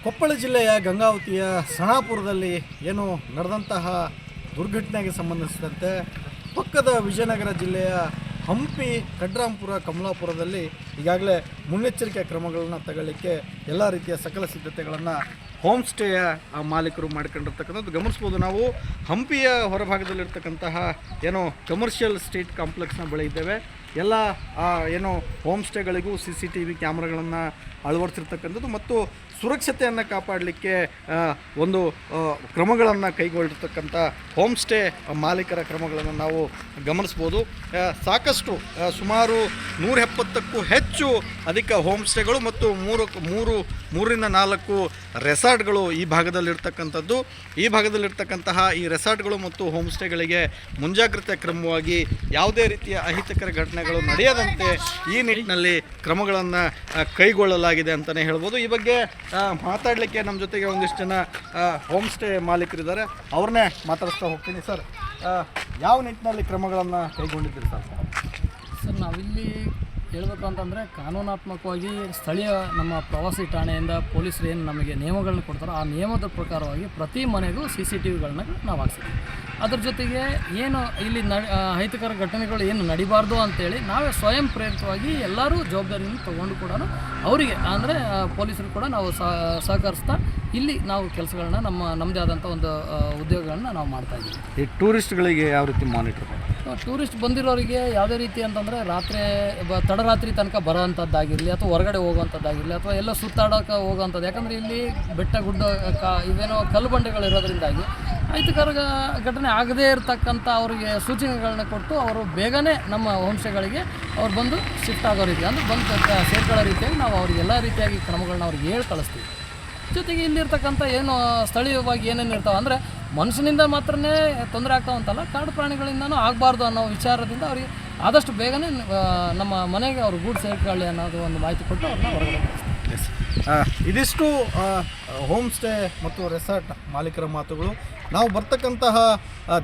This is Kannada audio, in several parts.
ಕೊಪ್ಪಳ ಜಿಲ್ಲೆಯ ಗಂಗಾವತಿಯ ಸಣಾಪುರದಲ್ಲಿ ಏನು ನಡೆದಂತಹ ದುರ್ಘಟನೆಗೆ ಸಂಬಂಧಿಸಿದಂತೆ ಪಕ್ಕದ ವಿಜಯನಗರ ಜಿಲ್ಲೆಯ ಹಂಪಿ ಕಡ್ರಾಂಪುರ ಕಮಲಾಪುರದಲ್ಲಿ ಈಗಾಗಲೇ ಮುನ್ನೆಚ್ಚರಿಕೆ ಕ್ರಮಗಳನ್ನು ತಗೊಳ್ಳಿಕ್ಕೆ ಎಲ್ಲ ರೀತಿಯ ಸಕಲ ಸಿದ್ಧತೆಗಳನ್ನು ಹೋಮ್ ಸ್ಟೇಯ ಮಾಲೀಕರು ಮಾಡ್ಕೊಂಡಿರ್ತಕ್ಕಂಥದ್ದು ಗಮನಿಸ್ಬೋದು. ನಾವು ಹಂಪಿಯ ಹೊರಭಾಗದಲ್ಲಿರ್ತಕ್ಕಂತಹ ಏನೋ ಕಮರ್ಷಿಯಲ್ ಸ್ಟ್ರೀಟ್ ಕಾಂಪ್ಲೆಕ್ಸ್ನ ಬಳಿ ಇದ್ದೇವೆ. ಎಲ್ಲ ಏನೋ ಹೋಮ್ ಸ್ಟೇಗಳಿಗೂ CCTV ಕ್ಯಾಮ್ರಾಗಳನ್ನು ಅಳವಡಿಸಿರ್ತಕ್ಕಂಥದ್ದು ಮತ್ತು ಸುರಕ್ಷತೆಯನ್ನು ಕಾಪಾಡಲಿಕ್ಕೆ ಒಂದು ಕ್ರಮಗಳನ್ನು ಕೈಗೊಳ್ಳಿರ್ತಕ್ಕಂಥ ಹೋಮ್ ಸ್ಟೇ ಮಾಲೀಕರ ಕ್ರಮಗಳನ್ನು ನಾವು ಗಮನಿಸ್ಬೋದು. ಸಾಕಷ್ಟು ಸುಮಾರು 170ಕ್ಕೂ ಹೆಚ್ಚು ಅಧಿಕ ಹೋಮ್ ಸ್ಟೇಗಳು ಮತ್ತು ಮೂರರಿಂದ 4 ರೆಸಾರ್ಟ್ಗಳು ಈ ಭಾಗದಲ್ಲಿರ್ತಕ್ಕಂಥದ್ದು. ಈ ಭಾಗದಲ್ಲಿರ್ತಕ್ಕಂತಹ ಈ ರೆಸಾರ್ಟ್ಗಳು ಮತ್ತು ಹೋಮ್ ಸ್ಟೇಗಳಿಗೆ ಮುಂಜಾಗ್ರತೆ ಕ್ರಮವಾಗಿ ಯಾವುದೇ ರೀತಿಯ ಅಹಿತಕರ ಘಟನೆಗಳು ನಡೆಯದಂತೆ ಈ ನಿಟ್ಟಿನಲ್ಲಿ ಕ್ರಮಗಳನ್ನು ಕೈಗೊಳ್ಳಲಾಗಿದೆ ಅಂತಲೇ ಹೇಳ್ಬೋದು. ಈ ಬಗ್ಗೆ ಮಾತಾಡಲಿಕ್ಕೆ ನಮ್ಮ ಜೊತೆಗೆ ಒಂದಿಷ್ಟು ಜನ ಹೋಮ್ ಸ್ಟೇ ಮಾಲೀಕರಿದ್ದಾರೆ. ಅವ್ರನ್ನೇ ಮಾತಾಡಿಸ್ತಾ ಹೋಗ್ತೀನಿ. ಸರ್, ಯಾವ ನಿಟ್ಟಿನಲ್ಲಿ ಕ್ರಮಗಳನ್ನು ಕೈಗೊಂಡಿದ್ದೀರಿ ಸರ್? ನಾವಿಲ್ಲಿ ಹೇಳಬೇಕು ಅಂತಂದರೆ ಕಾನೂನಾತ್ಮಕವಾಗಿ ಸ್ಥಳೀಯ ನಮ್ಮ ಪ್ರವಾಸಿ ಠಾಣೆಯಿಂದ ಪೊಲೀಸರು ಏನು ನಮಗೆ ನಿಯಮಗಳನ್ನ ಕೊಡ್ತಾರೋ ಆ ನಿಯಮದ ಪ್ರಕಾರವಾಗಿ ಪ್ರತಿ ಮನೆಗೂ CCTVಗಳನ್ನ ನಾವು ಹಾಕ್ಸಿದ್ದೀವಿ. ಅದ್ರ ಜೊತೆಗೆ ಏನು ಇಲ್ಲಿ ಅಹಿತಕರ ಘಟನೆಗಳು ಏನು ನಡಿಬಾರ್ದು ಅಂತೇಳಿ ನಾವೇ ಸ್ವಯಂ ಪ್ರೇರಿತವಾಗಿ ಎಲ್ಲರೂ ಜವಾಬ್ದಾರಿಯನ್ನು ತೊಗೊಂಡು ಕೂಡ ಅವರಿಗೆ ಅಂದರೆ ಪೊಲೀಸರು ಕೂಡ ನಾವು ಸಹಕರಿಸ್ತಾ ಇಲ್ಲಿ ನಾವು ಕೆಲಸಗಳನ್ನ ನಮ್ಮದೇ ಆದಂಥ ಒಂದು ಉದ್ಯೋಗಗಳನ್ನ ನಾವು ಮಾಡ್ತಾಯಿದ್ದೀವಿ. ಈ ಟೂರಿಸ್ಟ್ಗಳಿಗೆ ಯಾವ ರೀತಿ ಮಾನಿಟರ್? ಟೂರಿಸ್ಟ್ ಬಂದಿರೋರಿಗೆ ಯಾವುದೇ ರೀತಿ ಅಂತಂದರೆ ತಡರಾತ್ರಿ ತನಕ ಬರೋವಂಥದ್ದಾಗಿರಲಿ ಅಥವಾ ಹೊರಗಡೆ ಹೋಗುವಂಥದ್ದಾಗಿರಲಿ ಅಥವಾ ಎಲ್ಲ ಸುತ್ತಾಡೋಕೆ ಹೋಗೋವಂಥದ್ದು. ಯಾಕಂದರೆ ಇಲ್ಲಿ ಬೆಟ್ಟ ಗುಡ್ಡ ಇವೇನೋ ಕಲ್ಲು ಬಂಡೆಗಳಿರೋದ್ರಿಂದಾಗಿ ಅಹಿತಕರ ಘಟನೆ ಆಗದೇ ಇರತಕ್ಕಂಥ ಅವರಿಗೆ ಸೂಚನೆಗಳನ್ನ ಕೊಟ್ಟು ಅವರು ಬೇಗನೆ ನಮ್ಮ ಹೋಮ್ಸ್ಟೇಗಳಿಗೆ ಅವ್ರು ಬಂದು ಶಿಫ್ಟ್ ಆಗೋ ರೀತಿ ಅಂದರೆ ಬಂದು ಸೇರ್ಕೊಳ್ಳೋ ರೀತಿಯಾಗಿ ನಾವು ಅವ್ರಿಗೆ ಎಲ್ಲ ರೀತಿಯಾಗಿ ಕ್ರಮಗಳನ್ನ ಅವ್ರಿಗೆ ಹೇಳಿ ಕಳಿಸ್ತೀವಿ. ಜೊತೆಗೆ ಇಲ್ಲಿರ್ತಕ್ಕಂಥ ಏನು ಸ್ಥಳೀಯವಾಗಿ ಏನೇನು ಇರ್ತಾವೆ ಅಂದರೆ ಮನುಷ್ಯನಿಂದ ಮಾತ್ರನೇ ತೊಂದರೆ ಆಗ್ತಾವಂತಲ್ಲ, ಕಾಡು ಪ್ರಾಣಿಗಳಿಂದನೂ ಆಗಬಾರ್ದು ಅನ್ನೋ ವಿಚಾರದಿಂದ ಅವ್ರಿಗೆ ಆದಷ್ಟು ಬೇಗನೆ ನಮ್ಮ ಮನೆಗೆ ಅವರು ಗೂಡು ಸೇರ್ಕೊಳ್ಳಿ ಅನ್ನೋದು ಒಂದು ಮಾಹಿತಿ ಕೊಟ್ಟು ಅವ್ರನ್ನ ಹೊರಗಡೆ ಇದಿಷ್ಟು ಹೋಮ್ ಸ್ಟೇ ಮತ್ತು ರೆಸಾರ್ಟ್ ಮಾಲೀಕರ ಮಾತುಗಳು. ನಾವು ಬರ್ತಕ್ಕಂತಹ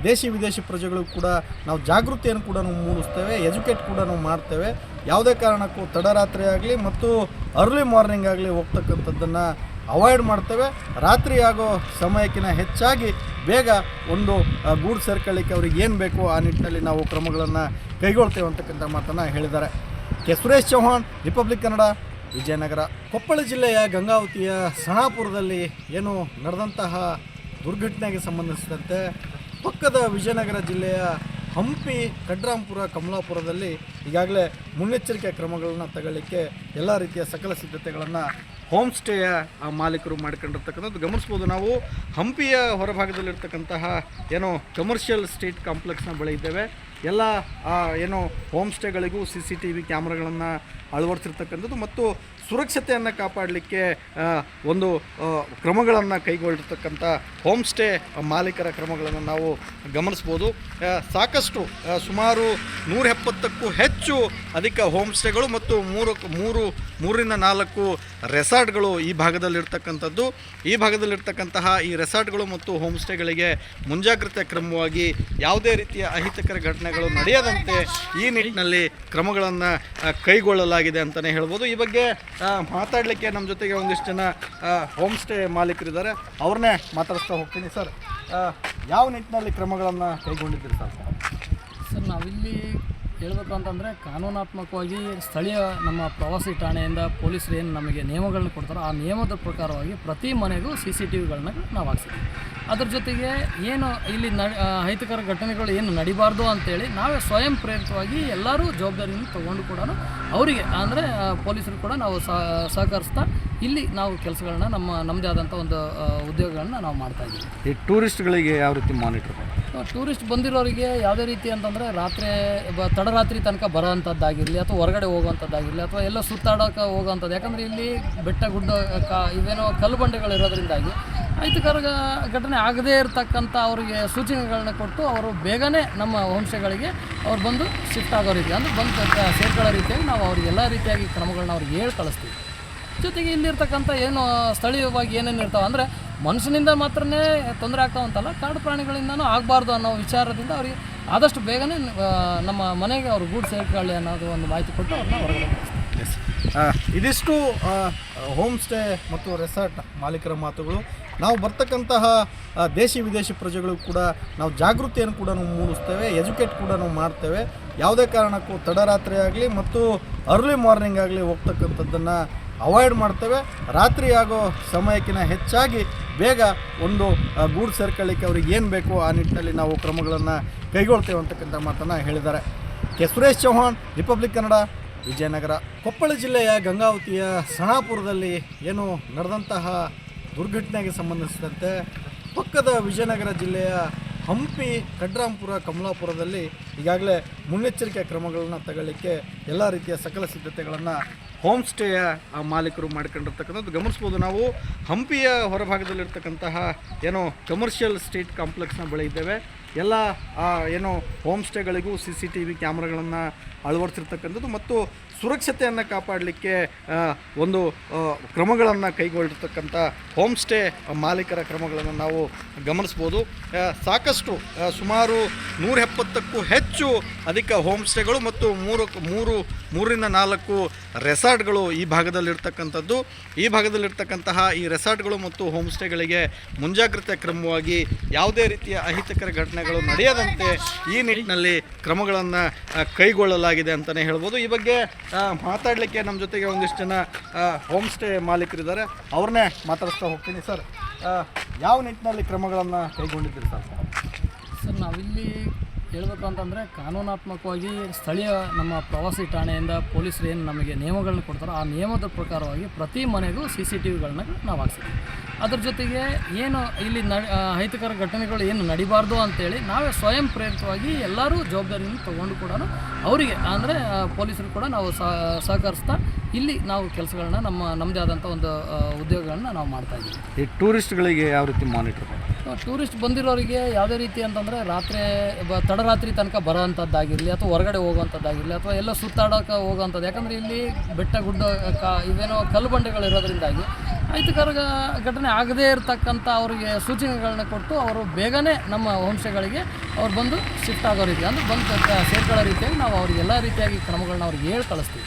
ದೇಶಿ ವಿದೇಶಿ ಪ್ರಜೆಗಳು ಕೂಡ ನಾವು ಜಾಗೃತಿಯನ್ನು ಕೂಡ ನಾವು ಮೂಡಿಸ್ತೇವೆ, ಎಜುಕೇಟ್ ಕೂಡ ನಾವು ಮಾಡ್ತೇವೆ. ಯಾವುದೇ ಕಾರಣಕ್ಕೂ ತಡರಾತ್ರಿ ಆಗಲಿ ಮತ್ತು ಅರ್ಲಿ ಮಾರ್ನಿಂಗ್ ಆಗಲಿ ಹೋಗ್ತಕ್ಕಂಥದ್ದನ್ನು ಅವಾಯ್ಡ್ ಮಾಡ್ತೇವೆ. ರಾತ್ರಿ ಆಗೋ ಸಮಯಕ್ಕಿಂತ ಹೆಚ್ಚಾಗಿ ಬೇಗ ಒಂದು ಗೂಡು ಸೇರ್ಕೊಳ್ಳಿಕ್ಕೆ ಅವ್ರಿಗೆ ಏನು ಬೇಕೋ ಆ ನಿಟ್ಟಿನಲ್ಲಿ ನಾವು ಕ್ರಮಗಳನ್ನು ಕೈಗೊಳ್ತೇವೆ ಅಂತಕ್ಕಂಥ ಮಾತನ್ನು ಹೇಳಿದ್ದಾರೆ. ಸುರೇಶ್ ಚೌಹಾಣ್, ರಿಪಬ್ಲಿಕ್ ಕನ್ನಡ, ವಿಜಯನಗರ. ಕೊಪ್ಪಳ ಜಿಲ್ಲೆಯ ಗಂಗಾವತಿಯ ಸಣಾಪುರದಲ್ಲಿ ಏನು ನಡೆದಂತಹ ದುರ್ಘಟನೆಗೆ ಸಂಬಂಧಿಸಿದಂತೆ ಪಕ್ಕದ ವಿಜಯನಗರ ಜಿಲ್ಲೆಯ ಹಂಪಿ ಕಡ್ರಾಂಪುರ ಕಮಲಾಪುರದಲ್ಲಿ ಈಗಾಗಲೇ ಮುನ್ನೆಚ್ಚರಿಕೆ ಕ್ರಮಗಳನ್ನು ತಗೊಳ್ಳಿಕ್ಕೆ ಎಲ್ಲ ರೀತಿಯ ಸಕಲ ಸಿದ್ಧತೆಗಳನ್ನು ಹೋಮ್ ಸ್ಟೇಯ ಮಾಲೀಕರು ಮಾಡ್ಕೊಂಡಿರ್ತಕ್ಕಂಥದ್ದು ಗಮನಿಸ್ಬೋದು. ನಾವು ಹಂಪಿಯ ಹೊರಭಾಗದಲ್ಲಿರ್ತಕ್ಕಂತಹ ಏನೋ ಕಮರ್ಷಿಯಲ್ ಸ್ಟ್ರೀಟ್ ಕಾಂಪ್ಲೆಕ್ಸ್ನ ಬಳಿ ಇದ್ದೇವೆ. ಎಲ್ಲ ಏನೋ ಹೋಮ್ ಸ್ಟೇಗಳಿಗೂ CCTV ಕ್ಯಾಮ್ರಾಗಳನ್ನು ಅಳವಡಿಸಿರ್ತಕ್ಕಂಥದ್ದು ಮತ್ತು ಸುರಕ್ಷತೆಯನ್ನು ಕಾಪಾಡಲಿಕ್ಕೆ ಒಂದು ಕ್ರಮಗಳನ್ನು ಕೈಗೊಳ್ಳಿರ್ತಕ್ಕಂಥ ಹೋಮ್ ಸ್ಟೇ ಮಾಲೀಕರ ಕ್ರಮಗಳನ್ನು ನಾವು ಗಮನಿಸ್ಬೋದು. ಸಾಕಷ್ಟು ಸುಮಾರು 170ಕ್ಕೂ ಹೆಚ್ಚು ಅಧಿಕ ಹೋಮ್ ಸ್ಟೇಗಳು ಮತ್ತು ಮೂರರಿಂದ 4 ರೆಸಾರ್ಟ್ಗಳು ಈ ಭಾಗದಲ್ಲಿರ್ತಕ್ಕಂಥದ್ದು. ಈ ಭಾಗದಲ್ಲಿರ್ತಕ್ಕಂತಹ ಈ ರೆಸಾರ್ಟ್ಗಳು ಮತ್ತು ಹೋಮ್ ಸ್ಟೇಗಳಿಗೆ ಮುಂಜಾಗ್ರತೆ ಕ್ರಮವಾಗಿ ಯಾವುದೇ ರೀತಿಯ ಅಹಿತಕರ ಘಟನೆಗಳು ನಡೆಯದಂತೆ ಈ ನಿಟ್ಟಿನಲ್ಲಿ ಕ್ರಮಗಳನ್ನು ಕೈಗೊಳ್ಳಲಾಗಿದೆ ಅಂತಲೇ ಹೇಳ್ಬೋದು. ಈ ಬಗ್ಗೆ ಮಾತಾಡಲಿಕ್ಕೆ ನಮ್ಮ ಜೊತೆಗೆ ಒಂದಿಷ್ಟು ಜನ ಹೋಮ್ ಸ್ಟೇ ಮಾಲೀಕರಿದ್ದಾರೆ. ಅವ್ರನ್ನೇ ಮಾತಾಡಿಸ್ತಾ ಹೋಗ್ತೀನಿ. ಸರ್, ಯಾವ ನಿಟ್ಟಿನಲ್ಲಿ ಕ್ರಮಗಳನ್ನು ಕೈಗೊಂಡಿದ್ದೀರಿ ಸರ್? ನಾವಿಲ್ಲಿ ಹೇಳಬೇಕು ಅಂತಂದರೆ ಕಾನೂನಾತ್ಮಕವಾಗಿ ಸ್ಥಳೀಯ ನಮ್ಮ ಪ್ರವಾಸಿ ಠಾಣೆಯಿಂದ ಪೊಲೀಸರು ಏನು ನಮಗೆ ನಿಯಮಗಳನ್ನ ಕೊಡ್ತಾರೋ ಆ ನಿಯಮದ ಪ್ರಕಾರವಾಗಿ ಪ್ರತಿ ಮನೆಗೂ CCTVಗಳನ್ನ ನಾವು ಹಾಕ್ಸಿದ್ದೀವಿ. ಅದ್ರ ಜೊತೆಗೆ ಏನು ಇಲ್ಲಿ ಅಹಿತಕರ ಘಟನೆಗಳು ಏನು ನಡಿಬಾರ್ದು ಅಂತೇಳಿ ನಾವೇ ಸ್ವಯಂ ಪ್ರೇರಿತವಾಗಿ ಎಲ್ಲರೂ ಜವಾಬ್ದಾರಿಯನ್ನು ತೊಗೊಂಡು ಕೂಡ ಅವರಿಗೆ ಅಂದರೆ ಪೊಲೀಸರು ಕೂಡ ನಾವು ಸಹಕರಿಸ್ತಾ ಇಲ್ಲಿ ನಾವು ಕೆಲಸಗಳನ್ನ ನಮ್ಮದೇ ಆದಂಥ ಒಂದು ಉದ್ಯೋಗಗಳನ್ನ ನಾವು ಮಾಡ್ತಾಯಿದ್ದೀವಿ. ಈ ಟೂರಿಸ್ಟ್ಗಳಿಗೆ ಯಾವ ರೀತಿ ಮಾನಿಟರ್? ಟೂರಿಸ್ಟ್ ಬಂದಿರೋರಿಗೆ ಯಾವುದೇ ರೀತಿ ಅಂತಂದರೆ ತಡರಾತ್ರಿ ತನಕ ಬರೋವಂಥದ್ದಾಗಿರಲಿ ಅಥವಾ ಹೊರಗಡೆ ಹೋಗುವಂಥದ್ದಾಗಿರಲಿ ಅಥವಾ ಎಲ್ಲ ಸುತ್ತಾಡೋಕೆ ಹೋಗೋವಂಥದ್ದು. ಯಾಕಂದರೆ ಇಲ್ಲಿ ಬೆಟ್ಟ ಗುಡ್ಡ ಇವೇನೋ ಕಲ್ಲು ಬಂಡೆಗಳಿರೋದ್ರಿಂದಾಗಿ ಅಹಿತಕರ ಘಟನೆ ಆಗದೇ ಇರತಕ್ಕಂಥ ಅವರಿಗೆ ಸೂಚನೆಗಳನ್ನ ಕೊಟ್ಟು ಅವರು ಬೇಗನೆ ನಮ್ಮ ಹೋಮ್ಸ್ಟೇಗಳಿಗೆ ಅವ್ರು ಬಂದು ಶಿಫ್ಟ್ ಆಗೋ ರೀತಿ ಅಂದರೆ ಬಂದು ಸೇರ್ಕೊಳ್ಳೋ ರೀತಿಯಾಗಿ ನಾವು ಅವ್ರಿಗೆ ಎಲ್ಲ ರೀತಿಯಾಗಿ ಕ್ರಮಗಳನ್ನ ಅವ್ರಿಗೆ ಹೇಳಿ ಕಳಿಸ್ತೀವಿ. ಜೊತೆಗೆ ಇಲ್ಲಿರ್ತಕ್ಕಂಥ ಏನು ಸ್ಥಳೀಯವಾಗಿ ಏನೇನು ಇರ್ತಾವೆ ಅಂದರೆ ಮನುಷ್ಯನಿಂದ ಮಾತ್ರನೇ ತೊಂದರೆ ಆಗ್ತಾವಂತಲ್ಲ, ಕಾಡು ಪ್ರಾಣಿಗಳಿಂದನೂ ಆಗಬಾರ್ದು ಅನ್ನೋ ವಿಚಾರದಿಂದ ಅವರಿಗೆ ಆದಷ್ಟು ಬೇಗನೆ ನಮ್ಮ ಮನೆಗೆ ಅವರು ಗೂಡು ಸೇರ್ಕೊಳ್ಳಿ ಅನ್ನೋದು ಒಂದು ಮಾಹಿತಿ ಕೊಟ್ಟು ಅವ್ರನ್ನ ಹೊರಗಡೆ ಇದಿಷ್ಟು ಹೋಮ್ ಸ್ಟೇ ಮತ್ತು ರೆಸಾರ್ಟ್ ಮಾಲೀಕರ ಮಾತುಗಳು. ನಾವು ಬರ್ತಕ್ಕಂತಹ ದೇಶಿ ವಿದೇಶಿ ಪ್ರಜೆಗಳು ಕೂಡ ನಾವು ಜಾಗೃತಿಯನ್ನು ಕೂಡ ನಾವು ಮೂಡಿಸ್ತೇವೆ, ಎಜುಕೇಟ್ ಕೂಡ ನಾವು ಮಾಡ್ತೇವೆ. ಯಾವುದೇ ಕಾರಣಕ್ಕೂ ತಡರಾತ್ರಿ ಆಗಲಿ ಮತ್ತು ಅರ್ಲಿ ಮಾರ್ನಿಂಗ್ ಆಗಲಿ ಹೋಗ್ತಕ್ಕಂಥದ್ದನ್ನು ಅವಾಯ್ಡ್ ಮಾಡ್ತೇವೆ. ರಾತ್ರಿ ಆಗೋ ಸಮಯಕ್ಕಿಂತ ಹೆಚ್ಚಾಗಿ ಬೇಗ ಒಂದು ಗೂಡು ಸೇರ್ಕೊಳ್ಳಿಕ್ಕೆ ಅವ್ರಿಗೆ ಏನು ಬೇಕೋ ಆ ನಿಟ್ಟಿನಲ್ಲಿ ನಾವು ಕ್ರಮಗಳನ್ನು ಕೈಗೊಳ್ತೇವೆ ಅಂತಕ್ಕಂಥ ಮಾತನ್ನು ಹೇಳಿದ್ದಾರೆ. K Suresh Chauhan, Republic Kannada, Vijayanagara. ಕೊಪ್ಪಳ ಜಿಲ್ಲೆಯ ಗಂಗಾವತಿಯ ಸಣಾಪುರದಲ್ಲಿ ಏನು ನಡೆದಂತಹ ದುರ್ಘಟನೆಗೆ ಸಂಬಂಧಿಸಿದಂತೆ ಪಕ್ಕದ ವಿಜಯನಗರ ಜಿಲ್ಲೆಯ ಹಂಪಿ, ಕಡ್ರಾಂಪುರ, ಕಮಲಾಪುರದಲ್ಲಿ ಈಗಾಗಲೇ ಮುನ್ನೆಚ್ಚರಿಕೆ ಕ್ರಮಗಳನ್ನು ತಗೊಳ್ಳಿಕ್ಕೆ ಎಲ್ಲ ರೀತಿಯ ಸಕಲ ಸಿದ್ಧತೆಗಳನ್ನು ಹೋಮ್ ಸ್ಟೇಯ ಮಾಲೀಕರು ಮಾಡಿಕೊಂಡಿರ್ತಕ್ಕಂಥದ್ದು ಗಮನಿಸ್ಬೋದು. ನಾವು ಹಂಪಿಯ ಹೊರಭಾಗದಲ್ಲಿರ್ತಕ್ಕಂತಹ ಏನು ಕಮರ್ಷಿಯಲ್ ಸ್ಟ್ರೀಟ್ ಕಾಂಪ್ಲೆಕ್ಸ್ನ ಬಳಿ ಇದ್ದೇವೆ. ಎಲ್ಲ ಏನು ಹೋಮ್ ಸ್ಟೇಗಳಿಗೂ CCTV ಕ್ಯಾಮ್ರಾಗಳನ್ನು ಅಳವಡಿಸಿರ್ತಕ್ಕಂಥದ್ದು ಮತ್ತು ಸುರಕ್ಷತೆಯನ್ನು ಕಾಪಾಡಲಿಕ್ಕೆ ಒಂದು ಕ್ರಮಗಳನ್ನು ಕೈಗೊಳ್ಳಿರ್ತಕ್ಕಂಥ ಹೋಮ್ ಸ್ಟೇ ಮಾಲೀಕರ ಕ್ರಮಗಳನ್ನು ನಾವು ಗಮನಿಸ್ಬೋದು. ಸಾಕಷ್ಟು ಸುಮಾರು 170ಕ್ಕೂ ಹೆಚ್ಚು ಅಧಿಕ ಹೋಮ್ ಸ್ಟೇಗಳು ಮತ್ತು 3ರಿಂದ 4 ರೆಸಾರ್ಟ್ಗಳು ಈ ಭಾಗದಲ್ಲಿರ್ತಕ್ಕಂಥದ್ದು. ಈ ಭಾಗದಲ್ಲಿರ್ತಕ್ಕಂತಹ ಈ ರೆಸಾರ್ಟ್ಗಳು ಮತ್ತು ಹೋಮ್ ಸ್ಟೇಗಳಿಗೆ ಮುಂಜಾಗ್ರತೆ ಕ್ರಮವಾಗಿ ಯಾವುದೇ ರೀತಿಯ ಅಹಿತಕರ ಘಟನೆಗಳು ನಡೆಯದಂತೆ ಈ ನಿಟ್ಟಿನಲ್ಲಿ ಕ್ರಮಗಳನ್ನು ಕೈಗೊಳ್ಳಲಾಗಿದೆ ಅಂತಲೇ ಹೇಳ್ಬೋದು. ಈ ಬಗ್ಗೆ ಮಾತಾಡಲಿಕ್ಕೆ ನಮ್ಮ ಜೊತೆಗೆ ಒಂದಿಷ್ಟು ಜನ ಹೋಮ್ ಸ್ಟೇ ಮಾಲೀಕರಿದ್ದಾರೆ, ಅವ್ರನ್ನೇ ಮಾತಾಡಿಸ್ತಾ ಹೋಗ್ತೀನಿ. ಸರ್, ಯಾವ ನಿಟ್ಟಿನಲ್ಲಿ ಕ್ರಮಗಳನ್ನು ಕೈಗೊಂಡಿದ್ದೀರಿ ಸರ್? ನಾವಿಲ್ಲಿ ಹೇಳಬೇಕು ಅಂತಂದರೆ ಕಾನೂನಾತ್ಮಕವಾಗಿ ಸ್ಥಳೀಯ ನಮ್ಮ ಪ್ರವಾಸಿ ಠಾಣೆಯಿಂದ ಪೊಲೀಸರು ಏನು ನಮಗೆ ನಿಯಮಗಳನ್ನ ಕೊಡ್ತಾರೋ ಆ ನಿಯಮದ ಪ್ರಕಾರವಾಗಿ ಪ್ರತಿ ಮನೆಗೂ CCTVಗಳನ್ನ ನಾವು ಹಾಕ್ಸಿದ್ದೀವಿ. ಅದ್ರ ಜೊತೆಗೆ ಏನು ಇಲ್ಲಿ ಅಹಿತಕರ ಘಟನೆಗಳು ಏನು ನಡಿಬಾರ್ದು ಅಂತೇಳಿ ನಾವೇ ಸ್ವಯಂ ಪ್ರೇರಿತವಾಗಿ ಎಲ್ಲರೂ ಜವಾಬ್ದಾರಿಯನ್ನು ತೊಗೊಂಡು ಕೂಡ ಅವರಿಗೆ ಅಂದರೆ ಪೊಲೀಸರು ಕೂಡ ನಾವು ಸಹಕರಿಸ್ತಾ ಇಲ್ಲಿ ನಾವು ಕೆಲಸಗಳನ್ನ ನಮ್ಮದೇ ಆದಂಥ ಒಂದು ಉದ್ಯೋಗಗಳನ್ನ ನಾವು ಮಾಡ್ತಾಯಿದ್ದೀವಿ. ಈ ಟೂರಿಸ್ಟ್ಗಳಿಗೆ ಯಾವ ರೀತಿ ಮಾನಿಟರ್? ಟೂರಿಸ್ಟ್ ಬಂದಿರೋರಿಗೆ ಯಾವುದೇ ರೀತಿ ಅಂತಂದರೆ ತಡರಾತ್ರಿ ತನಕ ಬರೋವಂಥದ್ದಾಗಿರಲಿ ಅಥವಾ ಹೊರಗಡೆ ಹೋಗುವಂಥದ್ದಾಗಿರಲಿ ಅಥವಾ ಎಲ್ಲ ಸುತ್ತಾಡೋಕೆ ಹೋಗೋವಂಥದ್ದು. ಯಾಕಂದರೆ ಇಲ್ಲಿ ಬೆಟ್ಟ ಗುಡ್ಡ ಇವೇನೋ ಕಲ್ಲು ಬಂಡೆಗಳು ಇರೋದ್ರಿಂದಾಗಿ ಅಹಿತಕರ ಘಟನೆ ಆಗದೇ ಇರತಕ್ಕಂಥ ಅವರಿಗೆ ಸೂಚನೆಗಳನ್ನ ಕೊಟ್ಟು ಅವರು ಬೇಗನೆ ನಮ್ಮ ಹೋಮ್ ಸ್ಟೇಗಳಿಗೆ ಅವ್ರು ಬಂದು ಶಿಫ್ಟ್ ಆಗೋ ರೀತಿ ಅಂದರೆ ಬಂದು ಸೇರ್ಕೊಳ್ಳೋ ರೀತಿಯಾಗಿ ನಾವು ಅವ್ರಿಗೆ ಎಲ್ಲ ರೀತಿಯಾಗಿ ಕ್ರಮಗಳನ್ನ ಅವ್ರಿಗೆ ಹೇಳಿ ಕಳಿಸ್ತೀವಿ.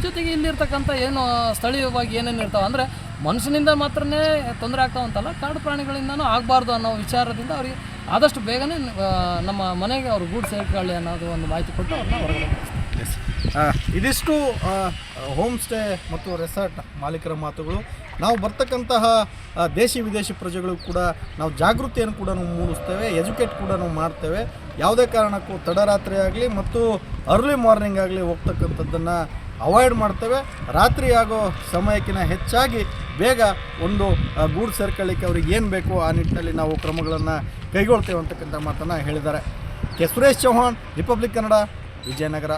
ಜೊತೆಗೆ ಇಲ್ಲಿರ್ತಕ್ಕಂಥ ಏನು ಸ್ಥಳೀಯವಾಗಿ ಏನೇನು ಇರ್ತಾವೆ ಅಂದರೆ ಮನುಷ್ಯನಿಂದ ಮಾತ್ರನೇ ತೊಂದರೆ ಆಗ್ತಾವಂತಲ್ಲ, ಕಾಡು ಪ್ರಾಣಿಗಳಿಂದನೂ ಆಗಬಾರ್ದು ಅನ್ನೋ ವಿಚಾರದಿಂದ ಅವರಿಗೆ ಆದಷ್ಟು ಬೇಗನೆ ನಮ್ಮ ಮನೆಗೆ ಅವ್ರು ಗೂಡು ಸೇರ್ಕೊಳ್ಳಿ ಅನ್ನೋದು ಒಂದು ಮಾಹಿತಿ ಕೊಟ್ಟು ಅವ್ರನ್ನ ಹೊರಗಡೆ ಕಳಿಸ್ತೀವಿ. ಇದಿಷ್ಟು ಹೋಮ್ ಸ್ಟೇ ಮತ್ತು ರೆಸಾರ್ಟ್ ಮಾಲೀಕರ ಮಾತುಗಳು. ನಾವು ಬರ್ತಕ್ಕಂತಹ ದೇಶಿ ವಿದೇಶಿ ಪ್ರಜೆಗಳು ಕೂಡ ನಾವು ಜಾಗೃತಿಯನ್ನು ಕೂಡ ನಾವು ಮೂಡಿಸ್ತೇವೆ, ಎಜುಕೇಟ್ ಕೂಡ ನಾವು ಮಾಡ್ತೇವೆ. ಯಾವುದೇ ಕಾರಣಕ್ಕೂ ತಡರಾತ್ರಿ ಆಗಲಿ ಮತ್ತು ಅರ್ಲಿ ಮಾರ್ನಿಂಗ್ ಆಗಲಿ ಹೋಗ್ತಕ್ಕಂಥದ್ದನ್ನು ಅವಾಯ್ಡ್ ಮಾಡ್ತೇವೆ. ರಾತ್ರಿ ಆಗೋ ಸಮಯಕ್ಕಿಂತ ಹೆಚ್ಚಾಗಿ ಬೇಗ ಒಂದು ಗೂಡು ಸೇರ್ಕೊಳ್ಳಿಕ್ಕೆ ಅವ್ರಿಗೆ ಏನು ಬೇಕೋ ಆ ನಿಟ್ಟಿನಲ್ಲಿ ನಾವು ಕ್ರಮಗಳನ್ನು ಕೈಗೊಳ್ತೇವೆ ಅಂತಕ್ಕಂಥ ಮಾತನ್ನು ಹೇಳಿದ್ದಾರೆ. K Suresh Chauhan, Republic Kannada, Vijayanagara.